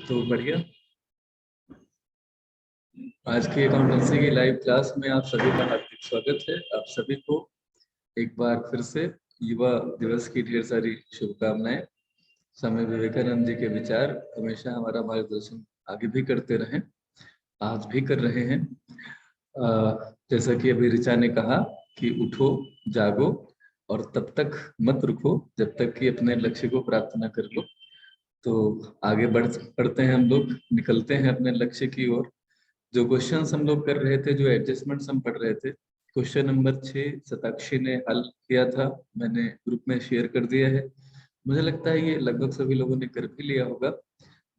तो बढ़िया। आज की अकाउंटेंसी की लाइव क्लास में आप सभी का हार्दिक स्वागत है। आप सभी को एक बार फिर से युवा दिवस की ढेर सारी शुभकामनाएं। स्वामी विवेकानंद जी के विचार हमेशा हमारा मार्गदर्शन आगे भी करते रहें, आज भी कर रहे हैं। जैसा कि अभी ऋचा ने कहा कि उठो, जागो और तब तक मत रुको जब तक कि अपने लक्ष्य को प्राप्त न कर लो। तो आगे बढ़ते हैं, हम लोग निकलते हैं अपने लक्ष्य की ओर। जो क्वेश्चंस हम लोग कर रहे थे, जो एडजस्टमेंट्स हम पढ़ रहे थे, क्वेश्चन नंबर 6 शताक्षी ने हल किया था, मैंने ग्रुप में शेयर कर दिया है। मुझे लगता है ये लगभग सभी लोगों ने कर भी लिया होगा,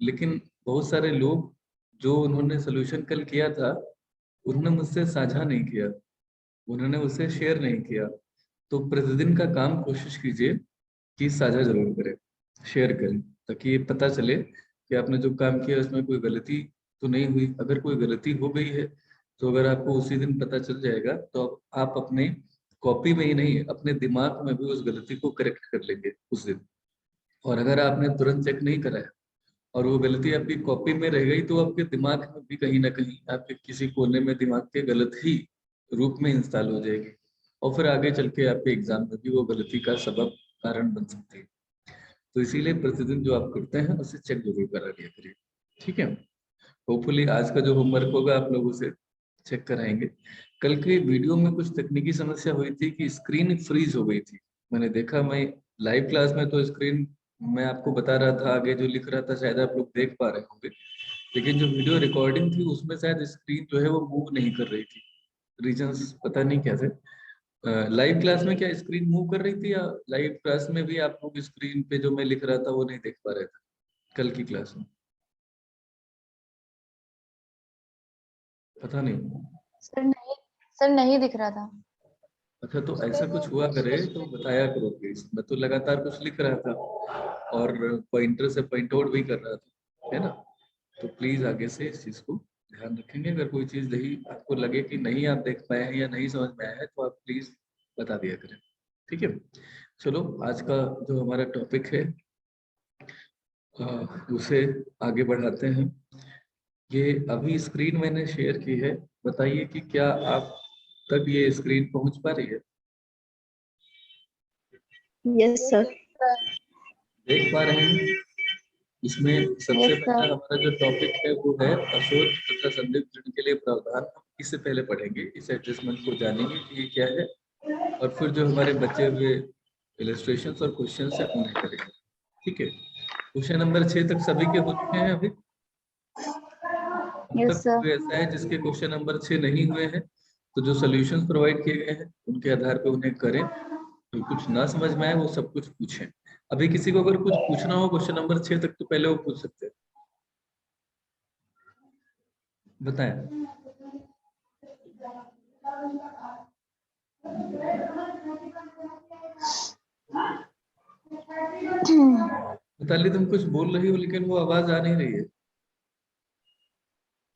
लेकिन बहुत सारे लोग जो उन्होंने सोल्यूशन कल किया था उन्होंने मुझसे साझा नहीं किया, उन्होंने उसे शेयर नहीं किया। तो प्रतिदिन का काम कोशिश कीजिए कि साझा जरूर करें, शेयर करें, ताकि ये पता चले कि आपने जो काम किया उसमें कोई गलती तो नहीं हुई। अगर कोई गलती हो गई है तो अगर आपको उसी दिन पता चल जाएगा तो आप अपने कॉपी में ही नहीं, अपने दिमाग में भी उस गलती को करेक्ट कर लेंगे उस दिन। और अगर आपने तुरंत चेक नहीं कराया और वो गलती आपकी कॉपी में रह गई तो आपके दिमाग में भी कहीं ना कहीं आपके किसी कोने में दिमाग के गलत ही रूप में इंस्टॉल हो जाएगी, और फिर आगे चल के आपके एग्जाम में भी वो गलती का सबब कारण बन सकती है। तो इसीलिए प्रतिदिन जो आप करते हैं उसे चेक जरूर करा लिया करिए, ठीक है। होपफुली आज का जो होमवर्क होगा आप लोगों से चेक कराएंगे। कल के वीडियो में कुछ तकनीकी समस्या हुई थी कि स्क्रीन फ्रीज हो गई थी। मैंने देखा, मैं लाइव क्लास में तो स्क्रीन मैं आपको बता रहा था, आगे जो लिख रहा था शायद आप लोग देख पा रहे होंगे, लेकिन जो वीडियो रिकॉर्डिंग थी उसमें शायद स्क्रीन जो है वो मूव नहीं कर रही थी। रीजंस पता नहीं क्या थे। लाइव क्लास में क्या स्क्रीन मूव कर रही थी, या लाइव क्लास में भी आप लोग स्क्रीन पे जो मैं लिख रहा था वो नहीं देख पा रहे थे कल की क्लास में? पता नहीं। सर नहीं दिख रहा था। अच्छा, तो ऐसा कुछ हुआ करे तो बताया करो प्लीज। मैं तो लगातार कुछ लिख रहा था और पॉइंटर से पॉइंट आउट भी कर रहा था, है ना। तो प्लीज आगे से इस चीज को ध्यान रखेंगे। अगर कोई चीज नहीं आपको लगे कि नहीं आप देख पाए हैं या नहीं समझ में आया है तो आप प्लीज बता दिया करें, ठीक है। चलो, आज का जो हमारा टॉपिक है उसे आगे बढ़ाते हैं। ये अभी स्क्रीन मैंने शेयर की है, बताइए कि क्या आप तक ये स्क्रीन पहुंच पा रही है? Yes sir. देख पा रहे हैं? इसमें सबसे पहला हमारा जो टॉपिक है वो है अशोध तथा संदिग्ध ऋण के लिए प्रावधान। इससे पहले पढ़ेंगे, इस एडजस्टमेंट को जानेंगे कि ये क्या है, और फिर जो हमारे बचे हुए इलस्ट्रेशंस और क्वेश्चंस है उन्हें करेंगे, ठीक है। क्वेश्चन नंबर 6 तक सभी के हो चुके हैं अभी? अब यस तक सर। कोई ऐसा है जिसके क्वेश्चन नंबर 6 नहीं हुए हैं तो जो सोल्यूशंस प्रोवाइड किए गए हैं उनके आधार पे उन्हें करें। तो कुछ ना समझ में आए वो सब कुछ पूछें। अभी किसी को अगर कुछ पूछना हो क्वेश्चन नंबर 6 तक तो पहले वो पूछ सकते हैं, बताएं। मिताली, तुम कुछ बोल रही हो लेकिन वो आवाज आ नहीं रही है।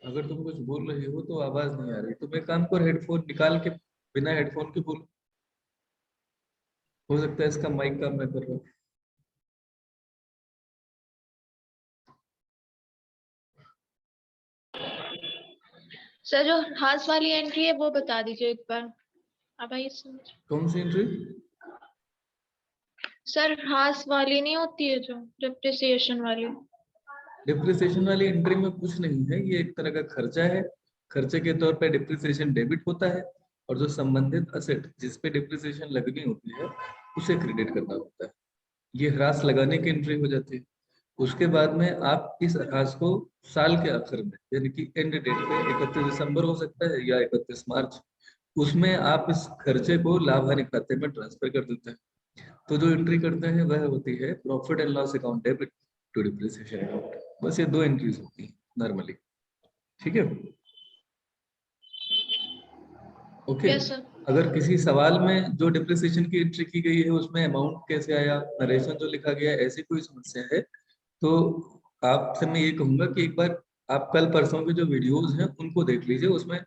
अगर तुम कुछ बोल रही हो तो आवाज नहीं आ रही। तुम एक काम करो, हेडफोन निकाल के बिना हेडफोन के बोलो, हो सकता है इसका माइक काम ना कर रहा हो। सर जो हाथ वाली एंट्री है वो बता दीजिए एक बार। अब आइए समझ। कौन सी एंट्री? सर हाथ वाली नहीं होती है जो डिप्रिसिएशन वाली। डिप्रिसिएशन वाली एंट्री में कुछ नहीं है, ये एक तरह का खर्चा है। खर्चे के तौर पे डिप्रिसिएशन डेबिट होता है, और जो संबंधित असेट जिस पे डिप्रिसिएशन लगनी होती है उसे क्रेडिट करना होता है। ये ह्रास लगाने की एंट्री हो जाती है। उसके बाद में आप इस ह्रास को साल के आखिर में, यानी कि एंड डेट पे 31 दिसंबर हो सकता है या 31 मार्च, उसमें आप इस खर्चे को लाभ हानि खाते में ट्रांसफर कर देते हैं। तो जो एंट्री करते हैं वह होती है profit and loss account debit to depreciation account. बस ये दो एंट्रीज होती हैं नॉर्मली, ठीक है। ओके। Yes sir. अगर किसी सवाल में जो डिप्रिसिएशन की एंट्री की गई है उसमें अमाउंट कैसे आया, नरेशन जो लिखा गया है, ऐसी कोई समस्या है तो आपसे मैं ये कहूंगा कि एक बार आप कल परसों के जो वीडियोस हैं उनको देख लीजिए। उसमें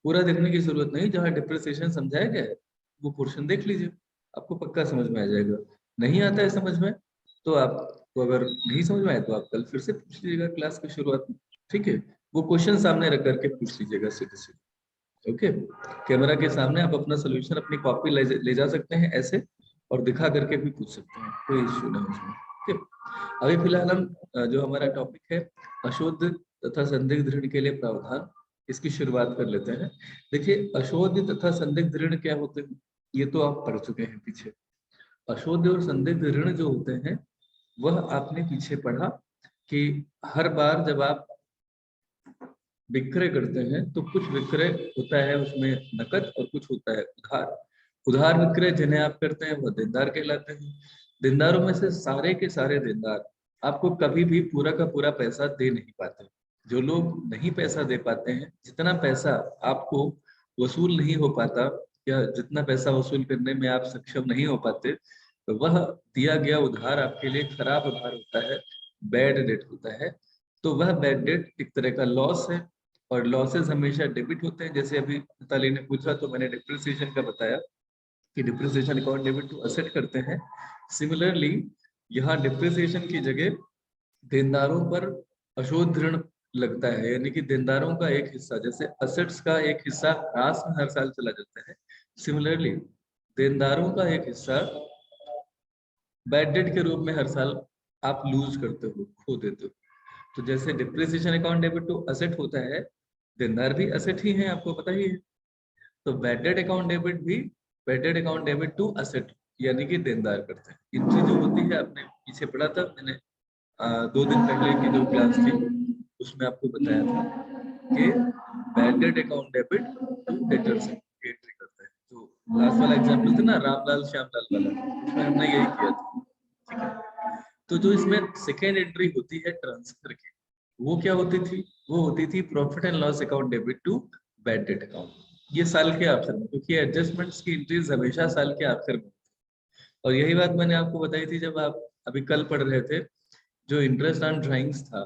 पूरा देखने की जरूरत नहीं, जहाँ डिप्रिसिएशन समझाया गया है वो पोर्शन देख लीजिए, आपको पक्का समझ में आ जाएगा। नहीं आता है समझ में तो आप तो अगर नहीं समझ में आए तो आप कल फिर से पूछ लीजिएगा क्लास की शुरुआत में, ठीक है। वो क्वेश्चन सामने रख करके पूछ लीजिएगा सीधे सीधे, ओके। कैमरा के सामने आप अपना सोल्यूशन अपनी कॉपी ले जा सकते हैं ऐसे, और दिखा करके भी पूछ सकते हैं, कोई इश्यू नहीं उसमें, ठीक है। अभी फिलहाल हम जो हमारा टॉपिक है अशुद्ध तथा संदिग्ध ऋण के लिए प्रावधान, इसकी शुरुआत कर लेते हैं। देखिए अशुद्ध तथा संदिग्ध ऋण क्या होते हैं ये तो आप पढ़ चुके हैं पीछे। अशुद्ध और संदिग्ध ऋण जो होते हैं वह आपने पीछे पढ़ा कि हर बार जब आप विक्रय करते हैं तो कुछ विक्रय होता है उसमें नकद और कुछ होता है उधार। उधार विक्रय जिन्हें आप करते हैं वह देनदार कहलाते हैं। देनदारों में से सारे के सारे देनदार आपको कभी भी पूरा का पूरा पैसा दे नहीं पाते। जो लोग नहीं पैसा दे पाते हैं, जितना पैसा आपको वसूल नहीं हो पाता या जितना पैसा वसूल करने में आप सक्षम नहीं हो पाते, तो वह दिया गया उधार आपके लिए खराब उधार होता है, बैड डेट होता है। तो वह बैड डेट एक तरह का लॉस है, और लॉसेस हमेशा डेबिट होते हैं। जैसे अभी मिताली ने पूछा तो मैंने डिप्रिसिएशन का बताया कि depreciation account debit to asset करते हैं। सिमिलरली यहाँ डिप्रिसिएशन की जगह देनदारों पर अशुद्ध ऋण लगता है, यानी कि देनदारों का एक हिस्सा, जैसे असेट्स का एक हिस्सा ह्रास में हर साल चला जाता है, सिमिलरली देनदारों का एक हिस्सा बैड डेट के रूप में हर साल आप लूज करते हो, खो देते हो। तो जैसे depreciation account debit to asset होता है, देनदार भी असेट ही है, आपको पता ही है। तो बैड डेट अकाउंट डेबिट भी bad debt account debit to asset यानी कि देनदार करते हैं। एंट्री जो होती है आपने पीछे पढ़ा था, मैंने 2 दिन पहले की जो क्लास थी उसमें आपको बताया था कि bad debt account debit to debtors की एंट्री करते हैं। जो लास्ट वाला एग्जांपल था ना रामलाल श्यामलाल वाला, उसमें हमने यही किया था, ठीक है। तो जो इसमें सेकेंड एंट्री होती है ट्रांसफर की, वो क्या होती थी? वो होती थी profit and loss account debit to bad debt account. ये साल के आखिर में, क्योंकि एडजस्टमेंट्स की एंट्रीज हमेशा साल के आखिर में। और यही बात मैंने आपको बताई थी जब आप अभी कल पढ़ रहे थे, जो इंटरेस्ट ऑन ड्राइंग्स था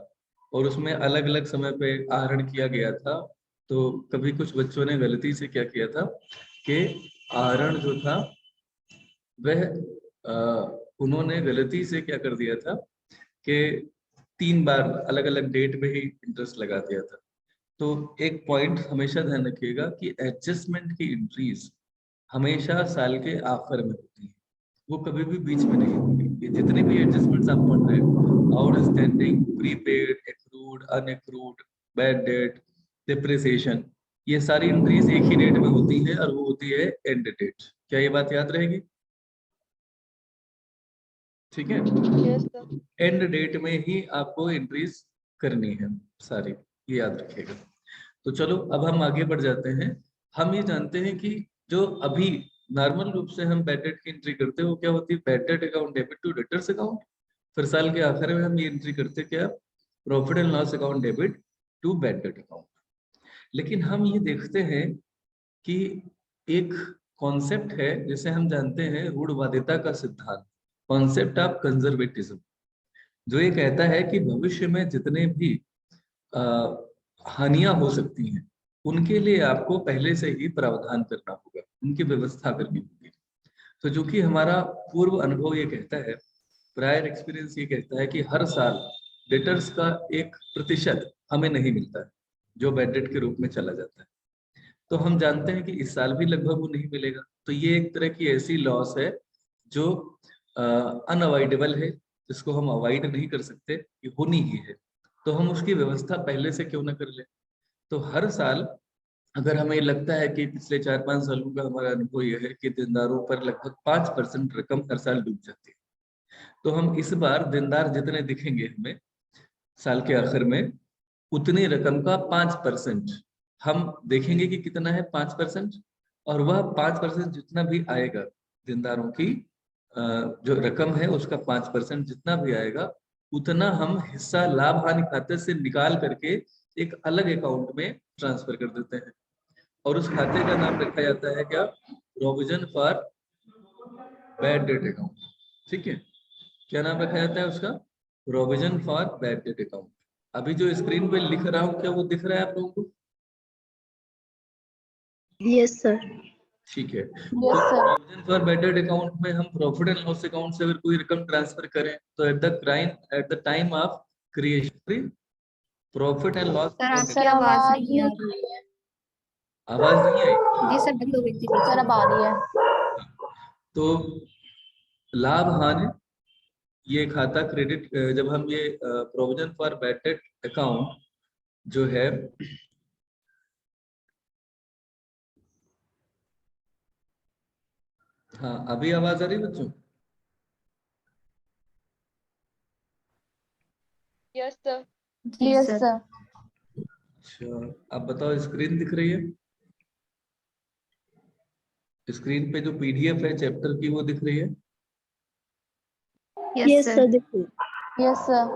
और उसमें अलग अलग समय पे आहरण किया गया था। तो कभी कुछ बच्चों ने गलती से क्या किया था कि आहरण जो था वह उन्होंने गलती से क्या कर दिया था कि 3 बार अलग अलग डेट में ही इंटरेस्ट लगा दिया था। तो एक पॉइंट हमेशा ध्यान रखिएगा कि एडजस्टमेंट की एंट्रीज हमेशा साल के आखिर में होती है, वो कभी भी बीच में नहीं होगी। ये जितने भी एडजस्टमेंट्स आप पढ़ रहे हो, outstanding, prepaid, accrued, unaccrued, bad debt, depreciation, ये सारी एंट्रीज एक ही डेट में होती है और वो होती है एंड डेट। क्या ये बात याद रहेगी? ठीक है, यस सर। एंड डेट में ही आपको एंट्रीज करनी है सारी, ये याद रखिएगा। तो चलो अब हम आगे बढ़ जाते हैं। हम ये जानते हैं कि जो अभी नॉर्मल रूप से हम बैड डेट की एंट्री करते हैं वो क्या होती है? Bad debt account debit to debtors account. फिर साल के आखिर में हम ये एंट्री करते हैं क्या? Profit and loss account debit to bad debt account. लेकिन हम ये देखते हैं कि एक कॉन्सेप्ट है जिसे हम जानते हैं रूढ़वादिता का सिद्धांत, कॉन्सेप्ट ऑफ कंजर्वेटिज्म, जो ये कहता है कि भविष्य में जितने भी हानियां हो सकती हैं उनके लिए आपको पहले से ही प्रावधान करना होगा, उनकी व्यवस्था करनी होगी। तो जो कि हमारा पूर्व अनुभव ये कहता है, प्रायर एक्सपीरियंस ये कहता है कि हर साल डेटर्स का एक प्रतिशत हमें नहीं मिलता है जो बैड डेट के रूप में चला जाता है। तो हम जानते हैं कि इस साल भी लगभग वो नहीं मिलेगा। तो ये एक तरह की ऐसी लॉस है जो अनअवॉइडेबल है, जिसको हम अवॉइड नहीं कर सकते, ये होनी ही है। तो हम उसकी व्यवस्था पहले से क्यों ना कर ले। तो हर साल अगर हमें लगता है कि पिछले 4-5 सालों का हमारा अनुभव यह है कि देनदारों पर लगभग 5% रकम हर साल डूब जाती है, तो हम इस बार देनदार जितने दिखेंगे हमें साल के आखिर में, उतनी रकम का 5% हम देखेंगे कि कितना है 5%। और वह 5% जितना भी आएगा देनदारों की जो रकम है उसका 5% जितना भी आएगा, उतना हम हिस्सा लाभ हानि खाते से निकाल करके एक अलग अकाउंट में ट्रांसफर कर देते हैं। और उस खाते का नाम रखा जाता है क्या? Provision for bad debt account. ठीक है, क्या नाम रखा जाता है उसका? Provision for bad debt account. अभी जो स्क्रीन पे लिख रहा हूँ क्या वो दिख रहा है आप लोगों को? Yes sir. ठीक है। Yes sir. Provision for bad debt account में हम प्रॉफिट एंड लॉस अकाउंट से अगर कोई रकम ट्रांसफर करें तो at the time of creation profit and loss sir account. आपकी सर आवाज आवाज नहीं आ रही है। आवाज नहीं आई? जी सर, बंद हो गई थी बीच सर में। अब आ रही है। तो लाभ हानि ये खाता क्रेडिट, जब हम ये प्रोविजन फॉर बैडेड अकाउंट जो है हाँ अभी आवाज आ रही है बच्चों? Yes sir. जी यस सर। सर। अच्छा, अब बताओ स्क्रीन दिख रही है? स्क्रीन पे जो पीडीएफ है चैप्टर की वो दिख रही है? Yes sir. Yes sir.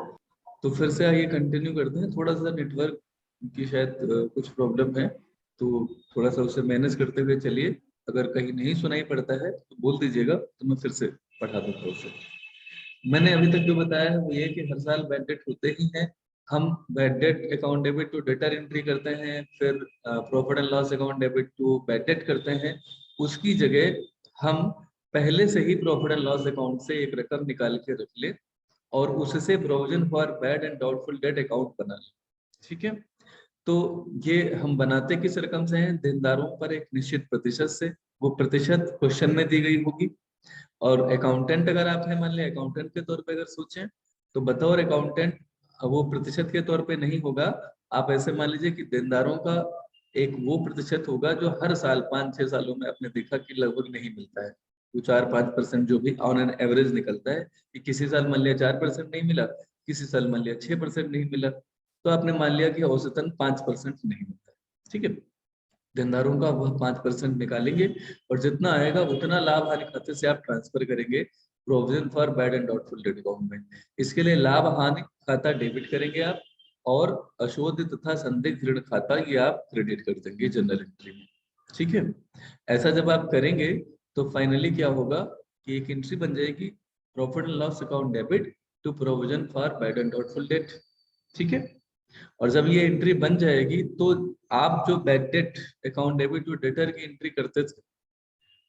तो फिर से आइए कंटिन्यू करते हैं। थोड़ा सा नेटवर्क की शायद कुछ प्रॉब्लम है, तो थोड़ा सा उसे मैनेज करते हुए चलिए। अगर कहीं नहीं सुनाई पड़ता है तो बोल दीजिएगा, तो मैं फिर से पढ़ा दूंगा उसे। मैंने अभी तक जो बताया है वो ये कि हर साल बैड डेट होते ही हैं। हम bad debt account debit to debtor entry करते हैं, फिर profit and loss account debit to bad debt करते हैं। उसकी जगह हम पहले से ही प्रॉफिट एंड लॉस अकाउंट से एक रकम निकाल के रख ले और उससे provision for bad and doubtful debt account बना ले। ठीक है, तो ये हम बनाते किस रकम से हैं? देनदारों पर एक निश्चित प्रतिशत से। वो प्रतिशत क्वेश्चन में दी गई होगी। और अकाउंटेंट अगर आप हैं, मान लिया अकाउंटेंट के तौर पे अगर सोचें तो बतौर अकाउंटेंट वो प्रतिशत के तौर पे नहीं होगा। आप ऐसे मान लीजिए कि देनदारों का एक वो प्रतिशत होगा जो हर साल 5-6 सालों में आपने देखा कि लगभग नहीं मिलता है। वो 4-5% जो भी ऑन एन एवरेज निकलता है कि किसी साल मान लिया 4% नहीं मिला, किसी साल मान लिया 6% नहीं मिला, तो आपने मान लिया कि औसतन 5% नहीं मिलता है। ठीक है, देनदारों का वह 5% निकालेंगे और जितना आएगा उतना लाभ हानि खाते से आप ट्रांसफर करेंगे provision for bad and doubtful debt account में। इसके लिए लाभ हानि खाता डेबिट करेंगे आप, और अशोध तथा संदिग्ध ऋण खाता ये आप क्रेडिट कर देंगे जनरल एंट्री में। ठीक है, ऐसा जब आप करेंगे तो फाइनली क्या होगा कि एक एंट्री बन जाएगी profit and loss account debit to provision for bad and doubtful debt. ठीक है, और जब ये एंट्री बन जाएगी तो आप जो bad debt account debit to debtor की एंट्री करते थे,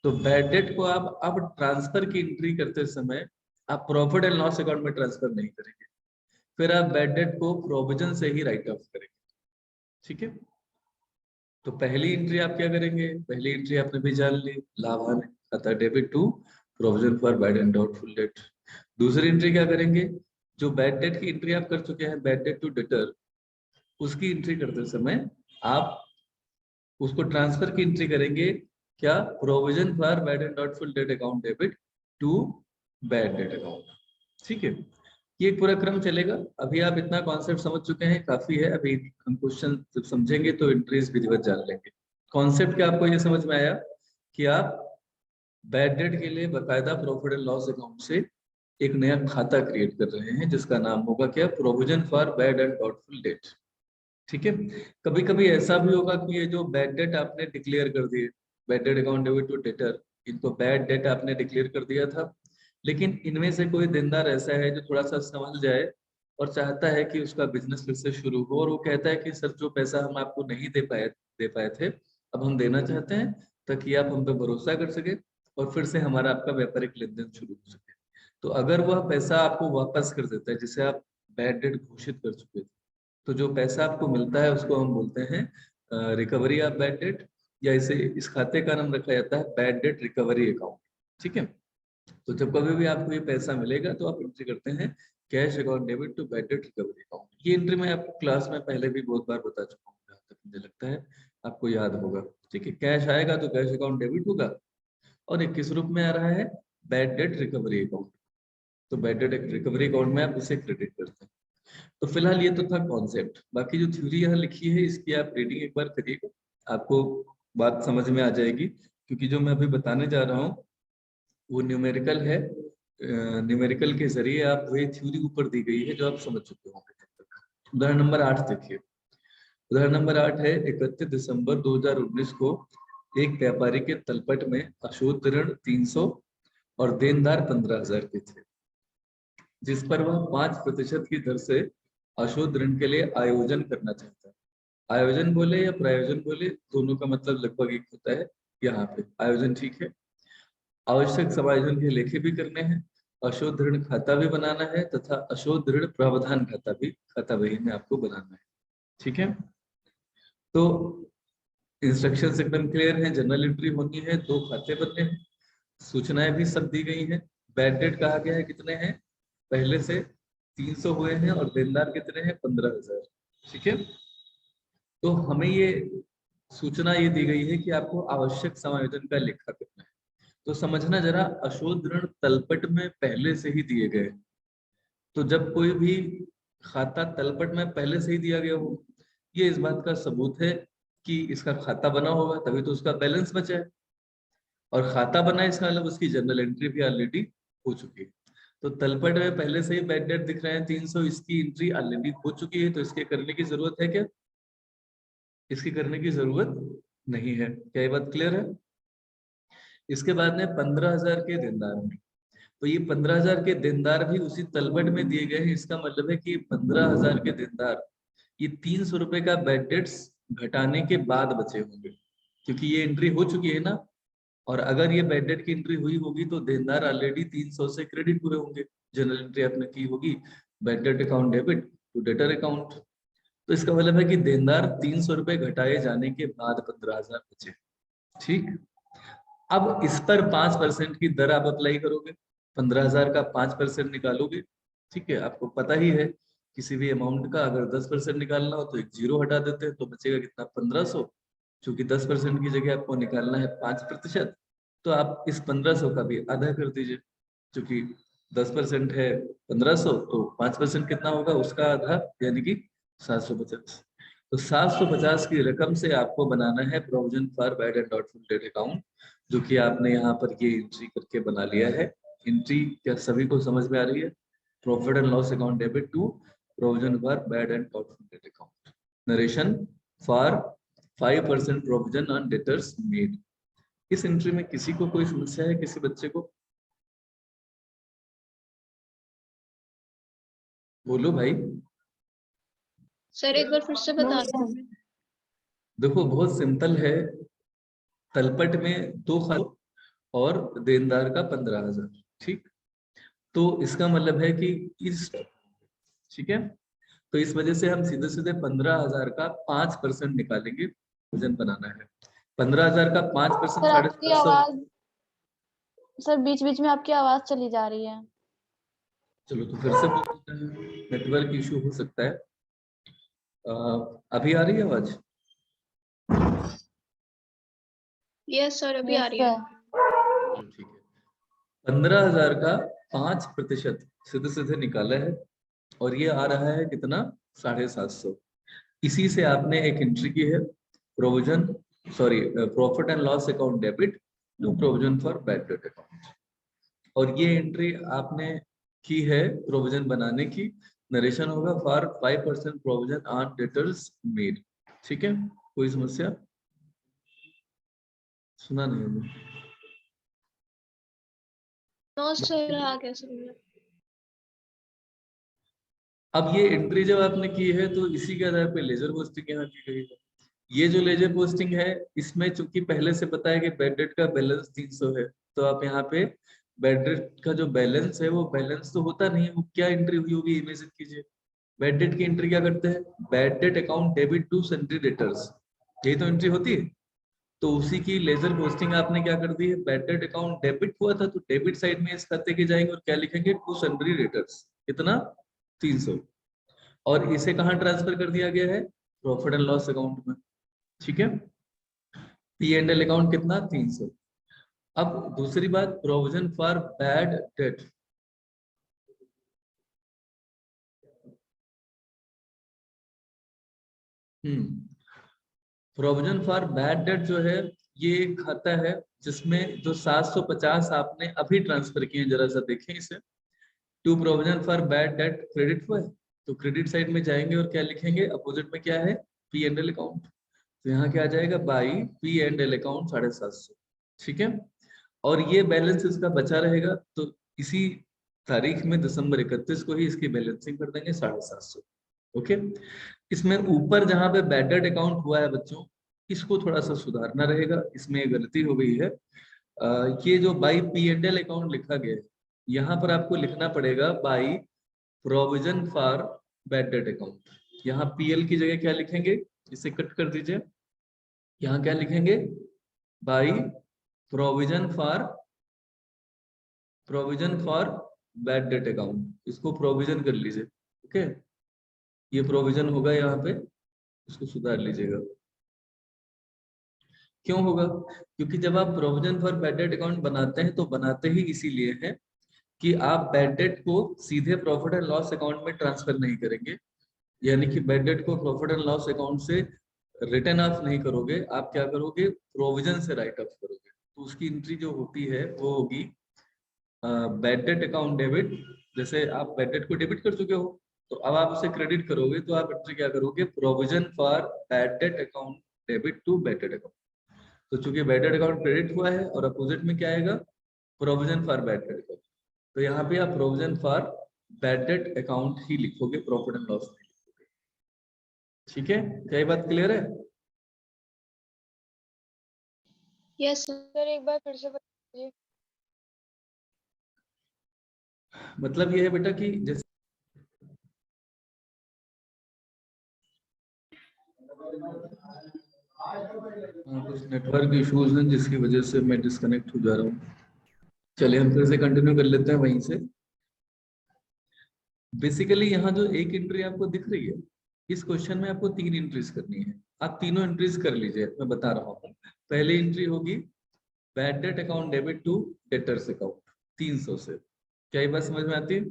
तो बैड डेट को आप अब ट्रांसफर की एंट्री करते समय आप प्रॉफिट एंड लॉस अकाउंट में ट्रांसफर नहीं करेंगे, फिर आप बैड डेट को प्रोविजन से ही राइट ऑफ करेंगे। ठीक है, तो पहली एंट्री आप क्या करेंगे? पहली एंट्री आपने भी जान ली, लाभ हानि खाता debit to provision for bad and doubtful debt. दूसरी एंट्री क्या करेंगे? जो बैड डेट की एंट्री आप कर चुके हैं बैड डेट टू डेटर, उसकी एंट्री करते समय आप उसको ट्रांसफर की एंट्री करेंगे क्या? Provision for bad and doubtful debt account debit to bad debt account. ठीक है, ये पूरा क्रम चलेगा। अभी आप इतना कॉन्सेप्ट समझ चुके हैं, काफी है। अभी हम क्वेश्चन जब समझेंगे तो एंट्रीज विधिवत जान लेंगे। कॉन्सेप्ट क्या आपको ये समझ में आया कि आप बैड डेट के लिए बकायदा प्रॉफिट एंड लॉस अकाउंट से एक नया खाता क्रिएट कर रहे हैं जिसका नाम होगा क्या? Provision for bad and doubtful debt. ठीक है, कभी कभी ऐसा भी होगा कि ये जो बैड डेट आपने डिक्लेयर कर दिए, bad debt account debit to debtor, इनको बैड डेट आपने डिक्लेयर कर दिया था, लेकिन इनमें से कोई देनदार ऐसा है जो थोड़ा सा संभल जाए और चाहता है कि उसका बिजनेस फिर से शुरू हो, और वो कहता है कि सर जो पैसा हम आपको नहीं दे पाए थे, अब हम देना चाहते हैं ताकि आप हम पे भरोसा कर सके और फिर से हमारा आपका व्यापारिक लेन देन शुरू हो सके। तो अगर वह पैसा आपको वापस कर देता है जिसे आप बैड डेट घोषित कर चुके थे, तो जो पैसा आपको मिलता है उसको हम बोलते हैं रिकवरी ऑफ बैड डेट, या इसे इस खाते का नाम रखा जाता है बैड डेट रिकवरी अकाउंट। ठीक है, तो जब कभी भी आपको ये पैसा मिलेगा तो आप एंट्री करते हैं cash account debit to bad debt recovery account. ये एंट्री मैं आपको क्लास में पहले भी बहुत बार बता चुका हूँ, जहाँ तक मुझे लगता है आपको याद होगा। ठीक है, कैश आएगा तो कैश अकाउंट डेबिट होगा, और एक किस रूप में आ रहा है? Bad debt recovery account. तो बैड डेट रिकवरी अकाउंट में आप उसे क्रेडिट करते हैं। तो फिलहाल ये तो था कॉन्सेप्ट, बाकी जो थ्योरी यहाँ लिखी है इसकी आप रीडिंग एक बार करिएगा, आपको बात समझ में आ जाएगी। क्योंकि जो मैं अभी बताने जा रहा हूँ वो न्यूमेरिकल है, न्यूमेरिकल के जरिए आप वही थ्योरी ऊपर दी गई है जो आप समझ चुके होंगे। उदाहरण नंबर 8 देखिए। उदाहरण नंबर 8 है 31 दिसंबर 2019 को एक व्यापारी के तलपट में अशुद्ध ऋण 300 और देनदार 15,000 के थे, जिस पर वह 5% की दर से अशुद्ध ऋण के लिए आयोजन करना चाहता है। आयोजन बोले या प्रायोजन बोले, दोनों का मतलब लगभग एक होता है। यहाँ पे आयोजन, ठीक है। आवश्यक समायोजन के लेखे भी करने हैं, अशोध ऋण खाता भी बनाना है तथा अशोध ऋण प्रावधान खाता भी खाता बही में आपको बनाना है, ठीक है। तो इंस्ट्रक्शंस एकदम क्लियर है, जनरल एंट्री होनी है, 2 खाते बनने हैं, सूचनाएं भी सब दी गई हैं। बैड डेट कहा गया है कितने हैं, पहले से 300 हुए हैं और देनदार कितने हैं 15,000, ठीक है। तो हमें ये सूचना ये दी गई है कि आपको आवश्यक समायोजन का लेखा करना है। तो समझना जरा, अशोध ऋण तलपट में पहले से ही दिए गए, तो जब कोई भी खाता तलपट में पहले से ही दिया गया हो, ये इस बात का सबूत है कि इसका खाता बना होगा, तभी तो उसका बैलेंस बचा है। और खाता बना है इसका मतलब उसकी जनरल एंट्री भी ऑलरेडी हो चुकी है। तो तलपट में पहले से ही बैड डेट दिख रहे हैं 300, इसकी एंट्री ऑलरेडी हो चुकी है, तो इसके करने की जरूरत है क्या, इसकी करने की जरूरत नहीं है। क्या ये बात क्लियर है। इसके बाद में 15,000 के देनदार में, तो ये 15,000 के देनदार भी उसी तलबट में दिए गए हैं। इसका मतलब है कि 15,000 के देनदार ये 300 रुपए का बैड डेट्स घटाने के बाद बचे होंगे, क्योंकि ये एंट्री हो चुकी है ना। और अगर ये बैड डेट की एंट्री हुई होगी तो देनदार ऑलरेडी 300 से क्रेडिट हुए होंगे, जनरल एंट्री आपने की होगी, bad debt account debit to debtor account. तो इसका मतलब है कि देनदार 300 रुपए घटाए जाने के बाद 15,000 बचे, ठीक। अब इस पर 5% की दर आप अप्लाई करोगे, 15,000 का 5% निकालोगे, ठीक है। आपको पता ही है किसी भी अमाउंट का अगर 10% निकालना हो तो एक जीरो हटा देते हैं, तो बचेगा कितना 1500। चूंकि 10% की जगह आपको निकालना है 5%, तो आप इस 1500 का भी आधा कर दीजिए। चूंकि 10% है 1500, तो 5% कितना होगा उसका आधा, यानी कि 750। तो 750 की रकम से आपको बनाना है provision for bad and doubtful debt account, जो कि आपने यहाँ पर ये एंट्री करके बना लिया है। एंट्री क्या सभी को समझ में आ रही है। Profit and loss account debit to provision for bad and doubtful debt account, narration for 5% provision on debtors made. इस एंट्री में किसी को कोई समस्या है, किसी बच्चे को, बोलो भाई। सर एक बार फिर से बता दीजिए। देखो बहुत सिंपल है, तलपट में 2 खाते और देनदार का 15,000, ठीक। तो इसका मतलब है कि इस, ठीक है, तो इस वजह से हम सीधे सीधे 15,000 का 5% निकालेंगे, वजन बनाना है। 15,000 का 5% सर आपकी 750। आवाज, सर बीच बीच में आपकी आवाज चली जा रही है। चलो तो फिर से बोलते हैं, नेटवर्क इशू हो सकता है। अभी आ रही है आवाज। यस सर अभी आ यस रही है। सर। ठीक है, 15,000 का 5% सीधे सीधे निकाला है और ये आ रहा है कितना 750। इसी से आपने एक एंट्री की है provision, sorry profit and loss account debit to provision for bad debt account, और ये एंट्री आपने की है प्रोविजन बनाने की। नरेशन होगा for 5% provision on debtors made, ठीक है। कोई समस्या, सुना नहीं हमें। नो सर आ गया समझ। अब ये एंट्री जब आपने की है तो इसी के आधार पे लेजर पोस्टिंग यहाँ की गई है। ये जो लेजर पोस्टिंग है इसमें चूंकि पहले से पता है कि बैड डेट का बैलेंस 300 है, तो आप यहाँ पे बैड डेट का जो बैलेंस है वो बैलेंस तो होता नहीं है, वो क्या एंट्री हुई होगी इमेजिन कीजिए। बैड डेट की एंट्री क्या करते हैं, bad debt account debit to sundry debtors, यही तो एंट्री होती है। तो उसी की लेजर पोस्टिंग आपने क्या कर दी है, बैड डेट अकाउंट डेबिट हुआ था तो डेबिट साइड में इस खाते के जाएंगे और क्या लिखेंगे, टू सन्ड्री डेटर्स, कितना 300, और इसे कहाँ ट्रांसफर कर दिया गया है, प्रॉफिट एंड लॉस अकाउंट में, ठीक है। पी एंड एल अकाउंट कितना 300। अब दूसरी बात, provision for bad date, provision for bad date जो है ये एक खाता है जिसमें जो 750 आपने अभी ट्रांसफर किए, जरा सा देखें इसे। To provision for bad debt credit हुआ है, तो क्रेडिट साइड में जाएंगे और क्या लिखेंगे, अपोजिट में क्या है, पी एंड एल अकाउंट। तो यहाँ क्या आ जाएगा, by P and L account 750, ठीक है। और ये बैलेंस इसका बचा रहेगा, तो इसी तारीख में दिसंबर 31 को ही इसकी बैलेंसिंग कर देंगे 750, ओके। इसमें ऊपर जहां पे बैड डेट अकाउंट हुआ है बच्चों, इसको थोड़ा सा सुधारना रहेगा, इसमें गलती हो गई है। ये जो बाई P&L अकाउंट लिखा गया है, यहाँ पर आपको लिखना पड़ेगा by provision for bad debt account. यहाँ PL की जगह क्या लिखेंगे, इसे कट कर दीजिए, यहाँ क्या लिखेंगे, by provision for bad debt account, इसको प्रोविजन कर लीजिए। ओके, ये प्रोविजन होगा यहाँ पे, इसको सुधार लीजिएगा। क्यों होगा, क्योंकि जब आप provision for bad debt account बनाते हैं तो बनाते ही इसीलिए है कि आप बैड डेट को सीधे प्रॉफिट एंड लॉस अकाउंट में ट्रांसफर नहीं करेंगे, यानी कि बैड डेट को प्रॉफिट एंड लॉस अकाउंट से रिटर्न ऑफ नहीं करोगे, आप क्या करोगे, प्रोविजन से राइट ऑफ करोगे। तो उसकी एंट्री जो होती है वो होगी बैड डेट अकाउंट डेबिट। जैसे आप बैड डेट को डेबिट कर चुके हो, तो अब आप उसे क्रेडिट करोगे, तो आप एंट्री क्या करोगे, provision for bad debt account debit to bad debt account. तो चूंकि बैड डेट अकाउंट क्रेडिट हुआ है और अपोजिट में क्या आएगा, provision for bad debt account, तो यहाँ पे आप provision for bad debt account ही लिखोगे, प्रॉफिट एंड लॉस नहीं लिखोगे। ठीक है, क्या ये बात क्लियर है? यस सर, एक बार फिर से बताइए। मतलब ये है बेटा कि जैसे कुछ नेटवर्क इश्यूज हैं जिसकी वजह से मैं डिस्कनेक्ट हो जा रहा हूँ। चलिए हम फिर से कंटिन्यू कर लेते हैं वहीं से। बेसिकली यहाँ जो एक एंट्री आपको दिख रही है, इस क्वेश्चन में आपको 3 एंट्रीज करनी है। आप तीनों एंट्रीज कर लीजिए, मैं बता रहा हूँ। पहली एंट्री होगी bad debt account debit to debtors account 300 से। क्या ये बात समझ में आती है?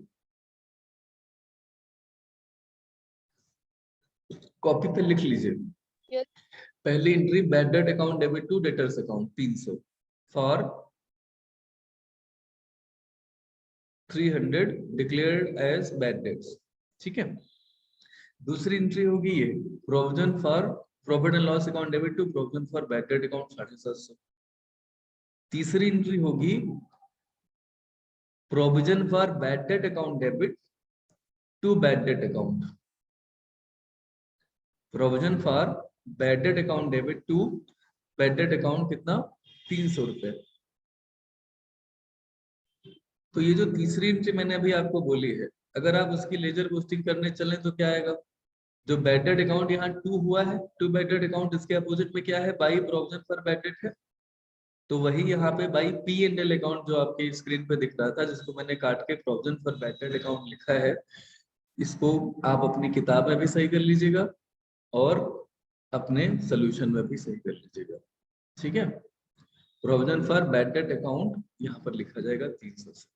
कॉपी पे लिख लीजिए। Yes. पहली entry bad debt account debit to debtors account 300 for 300 declared as bad debts. ठीक है, दूसरी एंट्री होगी ये provision for profit and loss account debit to provision for bad debt account 750। तीसरी एंट्री होगी provision for bad debt account debit to bad debt account, provision for bad debt account debit to bad debt account कितना, 300 रुपए। तो ये जो तीसरी entry मैंने अभी आपको बोली है, अगर आप उसकी लेजर पोस्टिंग करने चलें तो क्या आएगा, जो बैड डेट अकाउंट यहाँ 2 हुआ है, टू बैड डेट अकाउंट, इसके अपोजिट में क्या है, by provision for bad date है। तो वही यहाँ पे बाई P&L अकाउंट जो आपके स्क्रीन पे दिख रहा था, जिसको मैंने काट के provision for bad debt account लिखा है, इसको आप अपनी किताब में भी सही कर लीजिएगा और अपने सोल्यूशन में भी सही कर लीजिएगा। ठीक है, provision for bad debt account यहाँ पर लिखा जाएगा 300 से।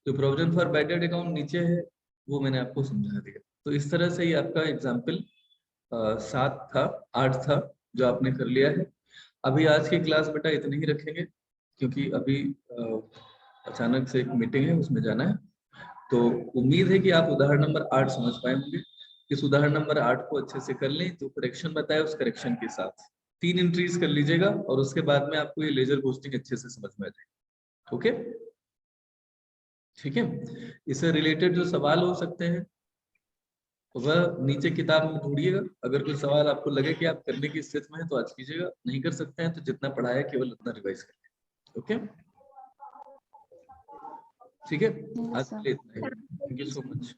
तो provision for bad debt account नीचे है, वो मैंने आपको समझा दिया। तो इस तरह से ये आपका एग्जाम्पल 7 था, 8 था जो आपने कर लिया है। अभी आज की क्लास बेटा इतनी ही रखेंगे, क्योंकि अभी अचानक से एक मीटिंग है, उसमें जाना है। तो उम्मीद है कि आप उदाहरण नंबर 8 समझ पाए होंगे। इस उदाहरण नंबर 8 को अच्छे से कर लें, जो करेक्शन बताया उस करेक्शन के साथ 3 एंट्रीज कर लीजिएगा, और उसके बाद में आपको ये लेजर पोस्टिंग अच्छे से समझ में आ जाएगी। ओके, ठीक है। इससे रिलेटेड जो सवाल हो सकते हैं वह नीचे किताब में ढूंढिएगा। अगर कोई सवाल आपको लगे कि आप करने की स्थिति में है तो आज कीजिएगा, नहीं कर सकते हैं तो जितना पढ़ाया केवल उतना रिवाइज करिए। ओके, ठीक है, आज के लिए इतना ही। Thank you so much.